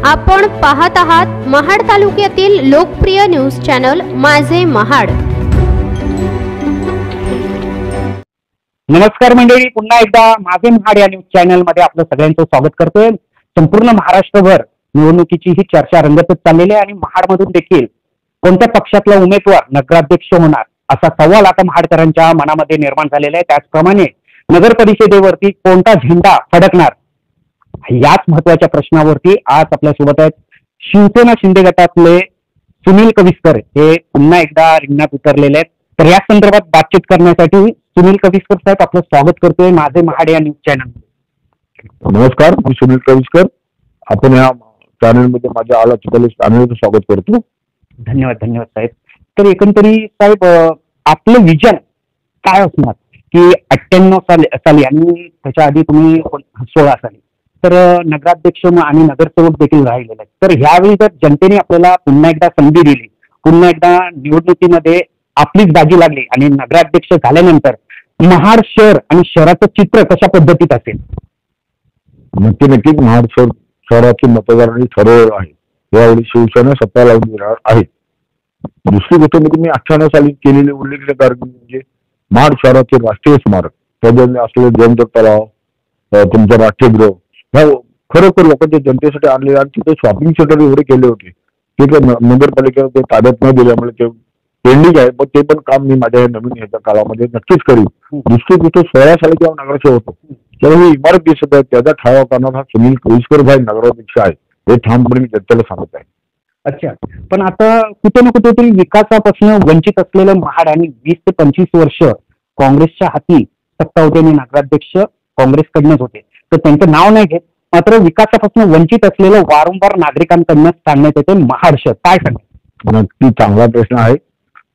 आपण पाहत आहात महाड तालुक्यातील लोकप्रिय न्यूज चॅनल माझे महाड। नमस्कार मंडळी, पुन्हा एकदा माझे महाड या न्यूज चॅनल मध्ये आपलं सगळ्यांचं स्वागत करतोय। संपूर्ण महाराष्ट्रभर निवडणुकीची ही चर्चा रंगतच चाललेली आहे आणि महाडमधून देखील कोणत्या पक्षातला उमेदवार नगराध्यक्ष होणार असा सवाल आता महाडकरांच्या मनामध्ये निर्माण झालेला आहे। त्याचप्रमाणे नगर परिषदेवरती कोणता झेंडा फडकणार याच महत्वाच्या प्रश्नावरती आज आपल्यासोबत आहेत शिवसेना शिंदे गटातले सुनील कविस्कर हे पुन्हा एकदा रिंगणात उतरलेले आहेत। तर या संदर्भात बातचीत करण्यासाठी सुनील कविस्कर साहेब आपलं स्वागत करतोय माझे महाड या न्यूज चॅनल। नमस्कार, मी सुनील कविस्कर, आपण या चॅनल मध्ये माझ्या आला चॅनलचं स्वागत करतो। धन्यवाद धन्यवाद साहेब। तर एकंदरीत साहेब आपलं विजन काय असणार की 98 साली आणि त्याच्या आधी तुम्ही 16 साली तर नगराध्यक्ष आणि नगरसेवक देखील राहिलेले आहेत। तर ह्यावेळी जर जनतेने आपल्याला पुन्हा एकदा संधी दिली, पुन्हा एकदा निवडणुकीमध्ये आपलीच बाजी लागली आणि नगराध्यक्ष झाल्यानंतर महाड शहर आणि शहराचं चित्र कशा पद्धतीत असेल? नक्कीच महाड शहरातील मतदारांनी ठरवलं आहे यावेळी शिवसेना सत्ता लावून देणार आहे। दुसरी गोष्ट म्हणजे मी 98 साली केलेली उल्लेखनीय कारकीर्द म्हणजे महाड शहरातील राष्ट्रीय स्मारक, त्याच्यामध्ये असलेले जयंत तलाव, तुमचं नाट्यगृह ह्या खरोखर लोकांच्या जनतेसाठी आणले आणि तिथे शॉपिंग सेंटर एवढे केले होते ते नगरपालिकेने ते ताब्यात न दिल्यामुळे ते पेंडिंग आहे, पण ते पण काम मी माझ्या नवीन ह्याच्या काळामध्ये नक्कीच करीन। दुसरी गोष्ट 16 साली जेव्हा नगरसेवक होतो तेव्हा ही इमारत दिसत आहे त्याचा ठराव करणार हा सुनील कविस्कर भाई नगराध्यक्ष आहे हे ठामपणे मी जनतेला सांगत आहे। अच्छा, पण आता कुठे ना कुठेतरी विकासापासून वंचित असलेलं महाड आणि 20 ते 25 वर्ष काँग्रेसच्या हाती सत्ता होते आणि नगराध्यक्ष काँग्रेसकडनंच होते, तर त्यांचं नाव नाही घेत, मात्र विकासापासून वंचित असलेलं वारंवार नागरिकांकडनं सांगण्यात येते महाड शहर, काय सांगणार? नक्की चांगला प्रश्न आहे।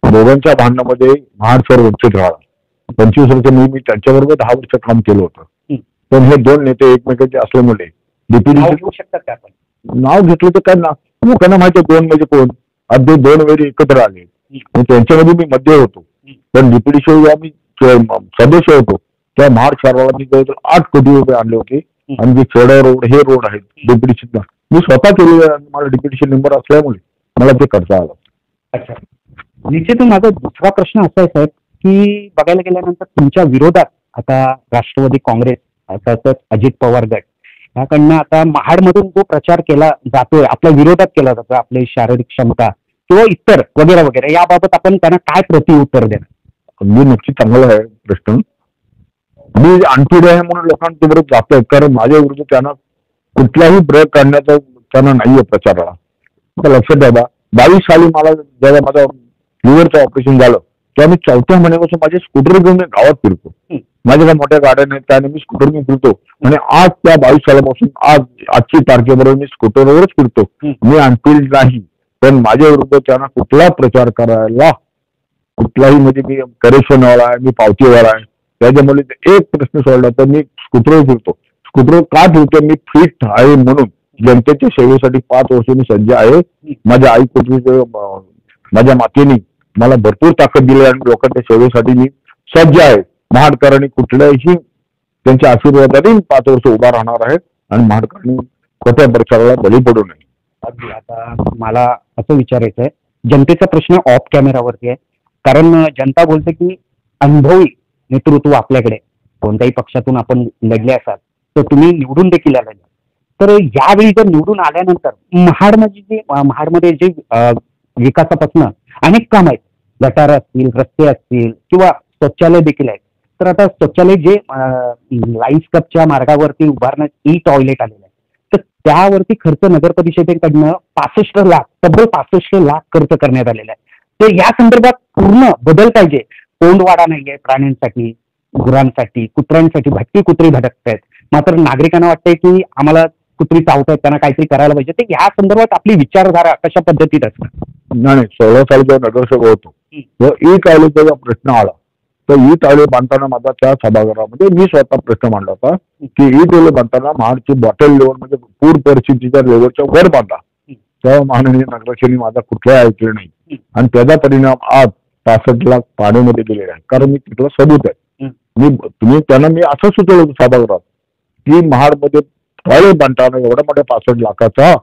दोघांच्या भांडणामध्ये महाड शहर वंचित राहिला। 25 वर्ष मी त्यांच्याबरोबर 10 वर्ष काम केलं होतं, पण हे दोन नेते एकमेकांचे असल्यामुळे घेऊ शकतात का आपण? नाव घेतलं तर काय ना लोकांना माहिती आहे कोण म्हणजे कोण, अगदी 2 वेळी एकत्र आले, त्यांच्यामध्ये मी मध्ये होतो, पण डिप्युटी जेव्हा मी सदस्य होतो त्या महाड शहराला मी जवळजवळ 8 कोटी रुपये आणले होते आणि जे खेडा रोड हे रोड आहेत डिप्युटेशनला मी स्वतः केलेले आणि मला डिप्युटेशन नंबर असल्यामुळे मला ते करता आलं। अच्छा, निश्चितच माझा दुसरा प्रश्न असा आहे साहेब की बघायला गेल्यानंतर तुमच्या विरोधात आता राष्ट्रवादी काँग्रेस तसंच अजित पवार गट याकडनं आता महाडमधून जो प्रचार केला जातोय आपल्या विरोधात केला जातोय, आपली शारीरिक क्षमता किंवा इतर वगैरे वगैरे, याबाबत आपण त्यांना काय प्रत्युत्तर देणार? अगदी नक्की चांगला आहे प्रश्न। मी अनफिट आहे म्हणून लोकांबरोबर जातोय, कारण माझ्या विरुद्ध त्यांना कुठलाही प्रयोग करण्याचा त्यांना नाहीये प्रचाराला। आता लक्षात द्या 22 साली मला जेव्हा माझं लिव्हरचं ऑपरेशन झालं तेव्हा मी 4थ्या महिन्यापासून माझे स्कूटर घेऊन मी गावात फिरतो। माझ्या काही मोठ्या गाड्या नाहीत त्याने मी स्कूटर घेऊन फिरतो आणि आज त्या 22 सालापासून आजची तारखेबरोबर मी स्कूटरवरच फिरतो। मी अनफिल्ड नाही, पण माझ्या विरुद्ध त्यांना कुठला प्रचार करायला कुठलाही म्हणजे मी करेक्शनवाला आहे, मी पावतीवाला आहे, त्याच्यामुळे एक प्रश्न सोडला तर मी स्कूटरवर फिरतो। स्कूटरवर का फिरतो? मी फिट आहे म्हणून, जनतेच्या सेवेसाठी 5 वर्ष मी सज्ज आहे। माझ्या आई कुटुंब माझ्या मातेने मला भरपूर ताकद दिली आणि लोकांच्या सेवेसाठी मी सज्ज आहे। महाडकरांनी कुठल्याही त्यांच्या आशीर्वादाने 5 वर्ष उभा राहणार आहेत आणि महाडकरांनी खोट्या प्रचाराला बळी पडू नये। अगदी आता मला असं विचारायचं आहे, जनतेचा प्रश्न ऑफ कॅमेरावरती आहे, कारण जनता बोलते की अनुभवी नेतृत्व आपल्याकडे कोणत्याही पक्षातून आपण लढले असाल तर तुम्ही निवडून देखील आले, तर यावेळी जर निवडून आल्यानंतर महाडमध्ये जे विकासापासून अनेक काम आहेत, गटार असतील, रस्ते असतील किंवा शौचालय देखील आहेत, तर आता शौचालय जे लाईन्स कपच्या मार्गावरती उभारण्यात ई टॉयलेट आलेलं आहे, तर त्यावरती खर्च नगर परिषदेकडनं 65 लाख तब्बल 65 लाख खर्च करण्यात आलेला आहे। तर या संदर्भात पूर्ण बदल पाहिजे। कोंडवाडा नाहीये प्राण्यांसाठी, गुरांसाठी, कुत्र्यांसाठी भटकी कुत्री भटकत आहेत, मात्र नागरिकांना वाटतंय की आम्हाला कुत्री चावतायत, त्यांना काहीतरी करायला पाहिजे। तर या संदर्भात आपली विचारधारा कशा पद्धतीत असणार? नाही, 16 साली जेव्हा नगरसेवक होतो तेव्हा ई टॉयलेटचा प्रश्न आला तर ई टॉयलेट बांधताना माझा त्या सभागृहामध्ये मी स्वतः प्रश्न मांडला होता की ई टॉयलेट बांधताना महाडची बॉटल लेवल म्हणजे पूर परिस्थितीच्या लेवलच्या वर बांधा, तेव्हा माननीय नगराध्यक्षांनी माझा कुठलाही ऐकले नाही आणि त्याचा परिणाम आज 65 लाख पाण्यामध्ये गेलेला आहे। कारण मी तिथला सबूत आहे, तुम्ही त्यांना मी असं सुचवलं होतं सभागृहात की महाडमध्ये टॉयलेट बांधताना एवढ्या मोठ्या 65 लाखाचा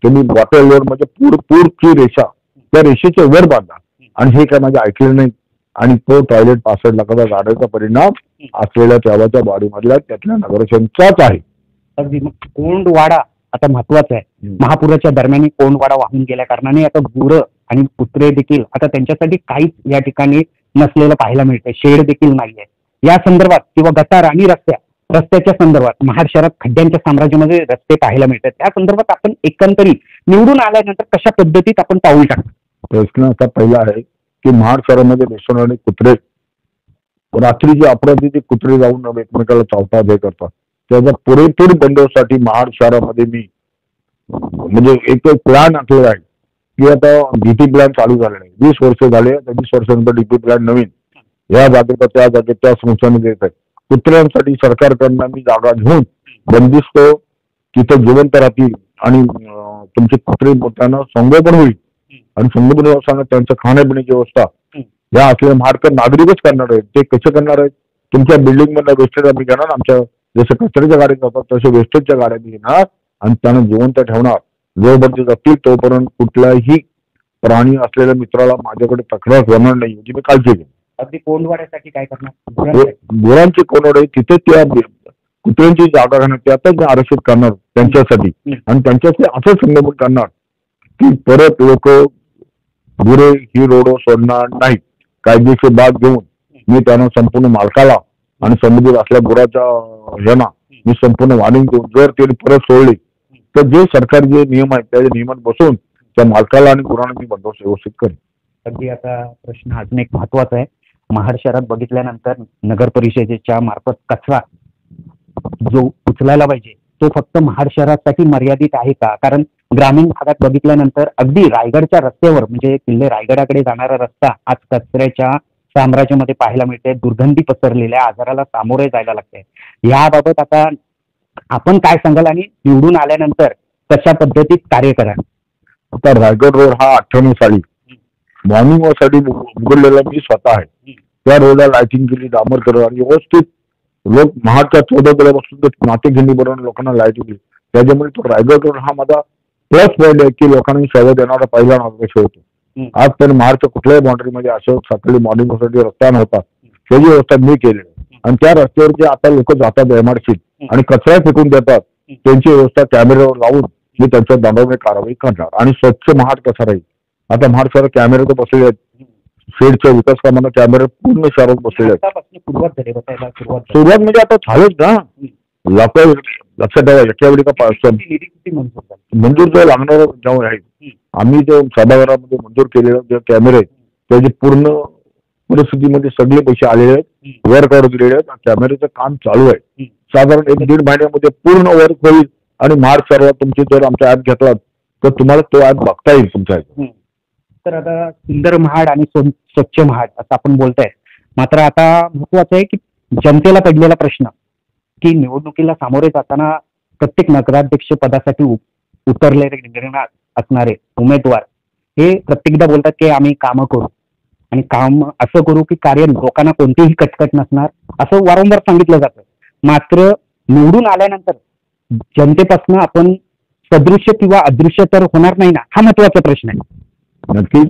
तुम्ही वॉटर म्हणजे पूरची रेषा त्या रेषेच्या वर बांधा, आणि हे काय माझे ऐकले नाही. आणि तो टॉयलेट 65 लाखाचा गाड्याचा परिणाम असलेल्या तेव्हाच्या बॉडीमधल्या त्यातल्या नगरसेवकांचाच आहे. अगदी. मग कोंडवाडा आता महत्वाचा आहे. महापुराच्या दरम्यान कोंडवाडा वाहून गेल्या कारणाने आता गुरं आणि कुत्रे देखील आता त्यांच्यासाठी काहीच या ठिकाणी नसलेलं पाहायला मिळतंय. शेड देखील नाहीये. या संदर्भात किंवा गटार आणि रस्त्याच्या संदर्भात महाड शहरात खड्ड्यांच्या साम्राज्यामध्ये रस्ते पाहायला मिळतात. त्या संदर्भात आपण एकंदरीत निवडून आल्यानंतर कशा पद्धतीत आपण पाऊल टाकतो? प्रश्न असा पहिला आहे की महाड शहरामध्ये दिसणारे कुत्रे, रात्रीचे अपराधीचे कुत्रे जाऊन एकमेकाला चावतात, हे करतात. त्याचा पुरेपूर बंदोबस्तासाठी महाड शहरामध्ये मी म्हणजे एक प्लॅन आखलेला आहे की आता डीपी प्लॅन चालू झाले नाही. 20 वर्ष झाले, 20 वर्षानंतर डीपी प्लॅन नवीन या जागेचा त्या जागेत त्या संस्थाने देत आहे. कुत्र्यांसाठी सरकारकडनं मी जागा घेऊन बंदिस्त तिथं जिवंत राहतील आणि तुमचे कुत्रे त्यांना संगोपन होईल, आणि संगोपन व्यवस्था त्यांच्या खाण्यापिण्याची व्यवस्था या असलेल्या महाडकर नागरिकच करणार आहेत. ते कसे करणार आहेत? तुमच्या बिल्डिंग मधल्या वेस्टेज आम्ही घेणार, आमच्या जसं कचऱ्याच्या गाड्या जातात तसे वेस्टेजच्या गाड्या मी घेणार आणि त्यांना जिवंत ठेवणार. जोपर्यंत ते जातील तोपर्यंत कुठल्याही प्राणी असलेल्या मित्राला माझ्याकडे तक्रार होणार नाही याची मी काळजी घेईन. अगदी कोंडवाड्यासाठी काय करणार? गुरांची कोंडवाडे तिथे त्या कुत्र्यांची जागा घेणार, त्यातच मी आरक्षित करणार त्यांच्यासाठी, आणि त्यांच्यासाठी असं संगोपन करणार की परत लोक गुरे ही रोड सोडणार नाहीत. कायदेशीर बाग घेऊन मी त्यांना संपूर्ण मालकाला आणि संबंधित असल्या गुराच्या ह्यांना मी संपूर्ण वॉर्निंग देऊन जर त्यांनी परत सोडली तर जे सरकारी जे नियम आहेत त्या नियमात बसून त्या मालकाला आणि गुरांना मी बंदोबस्त व्यवस्थित करेन. अगदी. आता प्रश्न अजून एक महत्वाचा आहे. महाड शहरात बघितल्यानंतर नगर परिषदेच्या मार्फत कचरा जो उचलायला पाहिजे तो फक्त महाड शहरासाठी मर्यादित आहे का? कारण ग्रामीण भागात बघितल्यानंतर अगदी रायगडच्या रस्त्यावर म्हणजे किल्ले रायगडाकडे जाणारा रस्ता आज कचऱ्याच्या साम्राज्यामध्ये पाहायला मिळते. दुर्गंधी पसरलेल्या आजाराला सामोरे जायला लागते. याबाबत आता आपण काय सांगाल आणि निवडून आल्यानंतर कशा पद्धतीत कार्य करा? आता रायगड रोड हा 98 साली मॉर्निंग वॉक साठी उघडलेला मी स्वतः आहे. त्या रोडला लाइटिंग केली, डांबर केलं आणि व्यवस्थित लोक महाडच्या 14 गेल्यापासून नातेगिंडी बनवून लोकांना लाईटिंग दिली. त्याच्यामुळे तो रायगड रोड हा माझा प्लस पॉईंट आहे की लोकांनी सेवा देणारा पहिला नागरिक होतो. आज पण महाडच्या कुठल्याही बाउंड्रीमध्ये असं सकाळी मॉर्निंग वॉकसाठी रस्ता नव्हता, त्याची व्यवस्था मी केली आणि त्या रस्त्यावर जे आता लोक जातात एमआरसी आणि कचरा फेकून देतात त्यांची व्यवस्था कॅमेऱ्यावर लावून मी त्यांच्या दंडात्मक कारवाई करणार. आणि स्वच्छ महाड कसा राहील? आता महाड शहर कॅमेरे तर बसलेले आहेत. शेडच्या विकास कामांना कॅमेरे पूर्ण शहरात बसलेले आहेत. सुरुवात म्हणजे आता झालंच ना. लक्षात ठेवा एकावेळी का मंजूर जो लागणार जेव्हा आहे आम्ही जे सभागृहामध्ये मंजूर केलेले जे कॅमेरे आहेत त्याचे पूर्ण परिस्थितीमध्ये सगळे पैसे आलेले आहेत, वर्क ऑर्डर दिलेले आहेत. कॅमेऱ्याचं काम चालू आहे. साधारण 1-1.5 महिन्यामध्ये पूर्ण वर्क होईल आणि मार्च सर्व तुमची जर आमचा ऍप घेतला तर तुम्हाला तो ऍप बघता येईल तुमच्या. तर आता सुंदर महाड आणि स्वच्छ महाड असं आपण बोलताय, मात्र आता महत्वाचं आहे की जनतेला पडलेला प्रश्न की निवडणुकीला सामोरे जाताना प्रत्येक नगराध्यक्ष पदासाठी उतरलेले रिंगणात असणारे उमेदवार हे प्रत्येकदा बोलतात की आम्ही कामं करू आणि काम असं करू की कार्य लोकांना कोणतीही कटकट नसणार असं वारंवार सांगितलं जातं. मात्र निवडून आल्यानंतर जनतेपासून आपण सदृश्य किंवा अदृश्य तर होणार नाही ना, हा महत्वाचा प्रश्न आहे. नक्कीच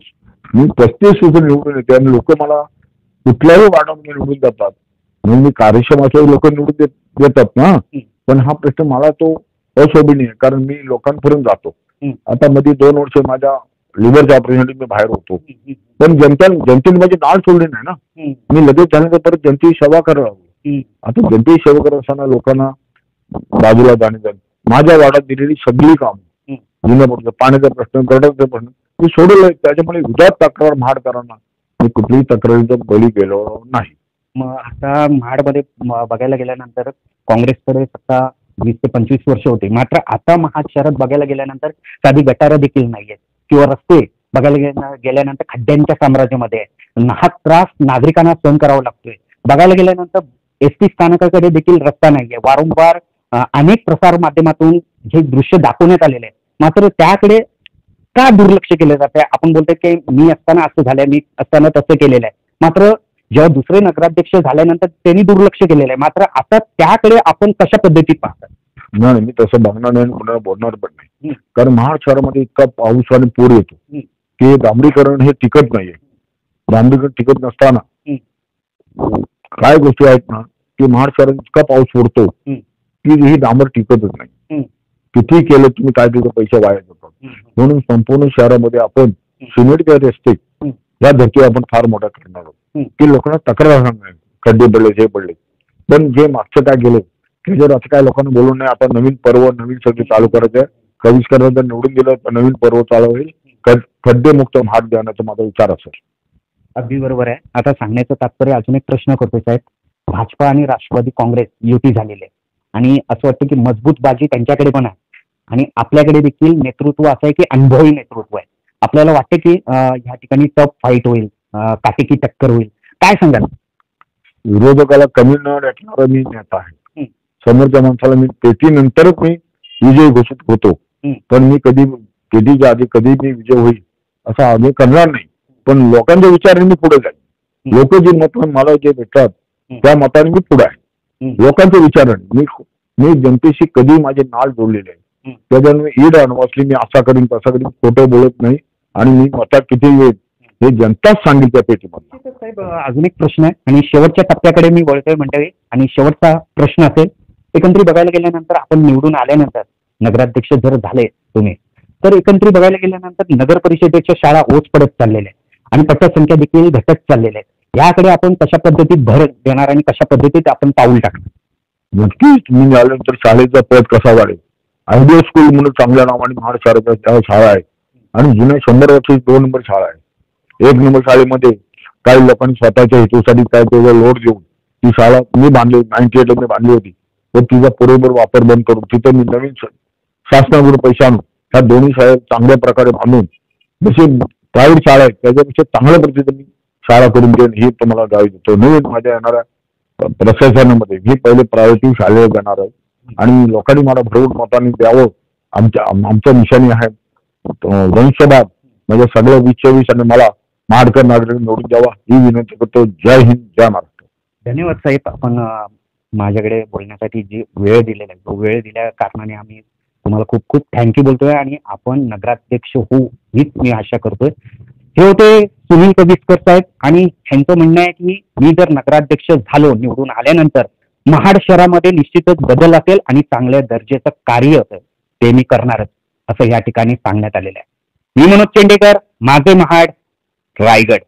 मी 35 वर्ष निवडून येते आणि लोक मला कुठल्याही वार्डामध्ये निवडून जातात. म्हणून मी कार्यक्षम असलेले लोक निवडून देतात ना, पण हा प्रश्न मला तो अशोभनीय आहे कारण मी लोकांपर्यंत जातो. आता मध्ये 2 वर्ष माझ्या लिव्हरच्या ऑपरेशनसाठी मी बाहेर होतो, पण जनतेने माझी नाळ सोडली नाही ना. मी लगेच झाल्यानंतर परत जनतेची सेवा करायला लागलो. आता जनतेची सेवा करत असताना लोकांना बाजूला जाणे माझ्या वार्डात दिलेली सगळी कामं जिल्ह्यामध्ये पाण्याचा प्रश्न, गटाराचा प्रश्न मी सोडवलं. त्याच्यामुळे उदात तक्रार महाडकरांना मी कुठलीही तक्रारीचा बळी गेलो नाही. मग आता महाडमध्ये बघायला गेल्यानंतर काँग्रेसकडे सत्ता 20 ते 25 वर्ष होते, मात्र आता महाड शहरात बघायला गेल्यानंतर साधी गटारं देखील नाहीयेत किंवा रस्ते बघायला गेल्यानंतर खड्ड्यांच्या साम्राज्यामध्ये आहे. नाहक त्रास नागरिकांना सहन करावा लागतोय. बघायला गेल्यानंतर एसटी स्थानकाकडे देखील रस्ता नाहीये. वारंवार अनेक प्रसार माध्यमातून हे दृश्य दाखवण्यात आलेले आहे, मात्र त्याकडे का दुर्लक्ष केलं जाते? आपण बोलतोय की मी असताना असं झालंय, मी असताना तसं केलेलं आहे, मात्र जेव्हा दुसरे नगराध्यक्ष झाल्यानंतर त्यांनी दुर्लक्ष केलेलं आहे. मात्र आता त्याकडे आपण कशा पद्धतीत पाहतात? नाही, मी तसं बघणार नाही आणि कोणाला बोलणार पण नाही. कारण महाड शहरामध्ये इतका पाऊस आणि पूर येतो की डांबरीकरण हे टिकत नाहीये. डांबरीकरण टिकत नसताना काय गोष्टी आहेत ना की महाड शहरात इतका पाऊस पडतो की ही डांबर टिकतच नाही. किती केलं तुम्ही काय तिथे पैसे वाया जातात. म्हणून संपूर्ण शहरामध्ये आपण सिमेंटचे रस्ते या धर्ती आपण फार मोठा करणार आहोत की लोकांना तक्रार नाही खड्डे पडले हे पडले. पण जे मागचं काय गेलं त्याच्यावर असं काय लोकांना बोलून नाही. आता नवीन पर्व नवीन सगळे चालू करायचं. कविष्करांना जर निवडून दिलं तर नवीन पर्व चालू होईल. खड्डे मुक्त महाड देण्याचा माझा विचार असेल. अगदी बरोबर आहे. आता सांगण्याचं तात्पर्य अजून एक प्रश्न करतो साहेब. भाजपा आणि राष्ट्रवादी काँग्रेस युती झालेली आहे आणि असं वाटतं की मजबूत बाजी त्यांच्याकडे पण आहे आणि आपल्याकडे देखील नेतृत्व असं आहे की अनुभवी नेतृत्व आहे. आपल्याला वाटतं की ह्या ठिकाणी टफ फाईट होईल, काटेकी टक्कर होईल. काय सांगाल? विरोधकाला कमी न रेटणारा मी नेता आहे. समोरच्या माणसाला मी पेटीनंतरच मी विजय घोषित होतो. पण मी कधी पेटीच्या आधी कधी मी विजय होईल असं आम्ही करणार नाही. पण लोकांच्या विचाराने मी पुढे जाईल. लोक जे मत मला जे भेटतात त्या मताने मी पुढे आहे. लोकांच्या विचाराने मी जनतेशी कधी माझे नाळ जोडलेले आहे. त्याच्यामुळे ईड अनवासली मी असा करीन तसा करीन खोटं बोलत नाही आणि मी मतात किती येईल हे जनताच सांगेल त्या पेटीमध्ये. साहेब अजून एक प्रश्न आहे आणि शेवटच्या टप्प्याकडे मी वळतोय मंडळी. आणि शेवटचा प्रश्न असेल, एकंदरीत बघायला गेल्यानंतर आपण निवडून आल्यानंतर नगराध्यक्ष जर झाले तुम्ही तर एकंदरीत बघायला गेल्यानंतर नगर परिषदेच्या शाळा ओच पडत चाललेल्या आहेत आणि पटसंख्या देखील घटत चाललेल्या आहेत. याकडे आपण कशा पद्धतीत भर देणार आणि कशा पद्धतीत आपण पाऊल टाकणार? नक्कीच मी आल्यानंतर शाळेचा पद कसा वाढेल. आयडियल स्कूल म्हणून चांगल्या नावाने महाड शहराच्या शाळा आहे आणि जुन्या 100 वर्षाची 2 नंबर शाळा आहे. 1 नंबर शाळेमध्ये काही लोकांनी स्वतःच्या हेतूसाठी काय त्याचा लोड देऊन ती शाळा मी बांधली 98 मी बांधली होती. पण तिचा पुरेपूर वापर बंद करून तिथे मी नवीन शासनाकडून पैसे आणून ह्या दोन्ही शाळा चांगल्या प्रकारे बांधून जसे प्रायव्हेट शाळा आहेत त्याच्यापेक्षा चांगल्या पद्धतीने शाळा करून देईन ही तुम्हाला गावी देतो. नवीन माझ्या येणाऱ्या प्रशासनामध्ये मी पहिले प्रायव्हेट शाळेला जाणार आहे आणि लोकांनी मला भरपूर मतांनी द्यावं. आमच्या निशाणी आहे वंशवाद म्हणजे सगळ्या 2024 आणि मला महाडकर नागरिक निवडून द्यावा ही विनंती करतो. जय हिंद, जय महाराष्ट्र. धन्यवाद साहेब. आपण माझ्याकडे बोलण्यासाठी जी वेळ दिलेला आहे तो वेळ दिल्या कारणाने आम्ही तुम्हाला खूप खूप थँक्यू बोलतोय आणि आपण नगराध्यक्ष होऊ हीच मी आशा करतोय. हे होते सुनील कविस्कर साहेब आणि त्यांचं म्हणणं आहे की मी जर नगराध्यक्ष झालो निवडून आल्यानंतर महाड शहरामध्ये निश्चितच बदल असेल आणि चांगल्या दर्जाचं कार्य असेल ते मी करणारच असं या ठिकाणी सांगण्यात आलेलं आहे. मी मनोज चेंडेकर, माझे महाड, रायगड.